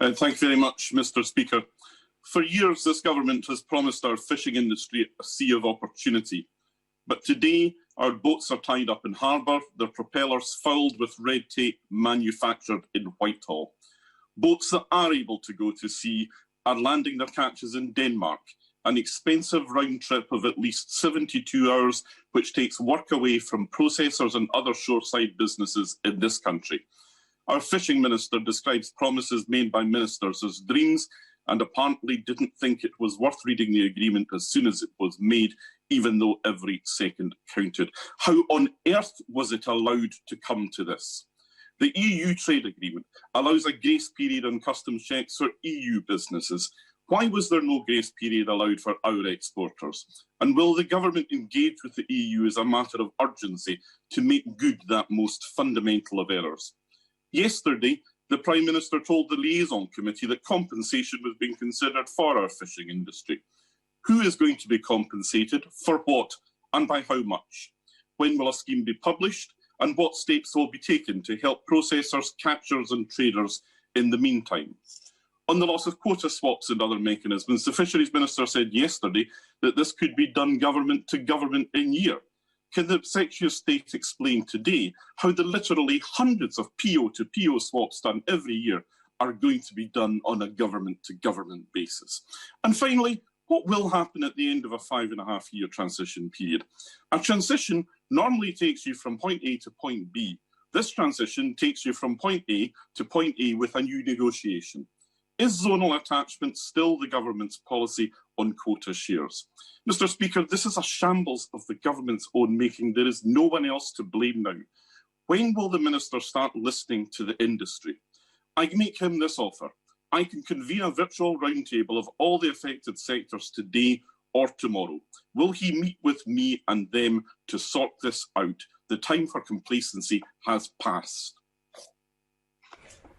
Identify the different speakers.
Speaker 1: Thank you very much, Mr. Speaker. For years, this government has promised our fishing industry a sea of opportunity. But today, our boats are tied up in harbour, their propellers fouled with red tape manufactured in Whitehall. Boats that are able to go to sea are landing their catches in Denmark, an expensive round trip of at least 72 hours, which takes work away from processors and other shoreside businesses in this country. Our fishing minister describes promises made by ministers as dreams and apparently didn't think it was worth reading the agreement as soon as it was made, even though every second counted. How on earth was it allowed to come to this? The EU trade agreement allows a grace period on customs checks for EU businesses. Why was there no grace period allowed for our exporters? And will the government engage with the EU as a matter of urgency to make good that most fundamental of errors? Yesterday, the Prime Minister told the Liaison Committee that compensation was being considered for our fishing industry. Who is going to be compensated, for what, and by how much? When will a scheme be published, and what steps will be taken to help processors, catchers and traders in the meantime? On the loss of quota swaps and other mechanisms, the Fisheries Minister said yesterday that this could be done government to government in year. Can the Secretary of State explain today how the literally hundreds of PO to PO swaps done every year are going to be done on a government to government basis? And finally, what will happen at the end of a 5.5-year transition period? A transition normally takes you from point A to point B. This transition takes you from point A to point A with a new negotiation. Is zonal attachment still the government's policy on quota shares? Mr. Speaker, this is a shambles of the government's own making. There is no one else to blame now. When will the minister start listening to the industry? I make him this offer. I can convene a virtual roundtable of all the affected sectors today or tomorrow. Will he meet with me and them to sort this out? The time for complacency has passed.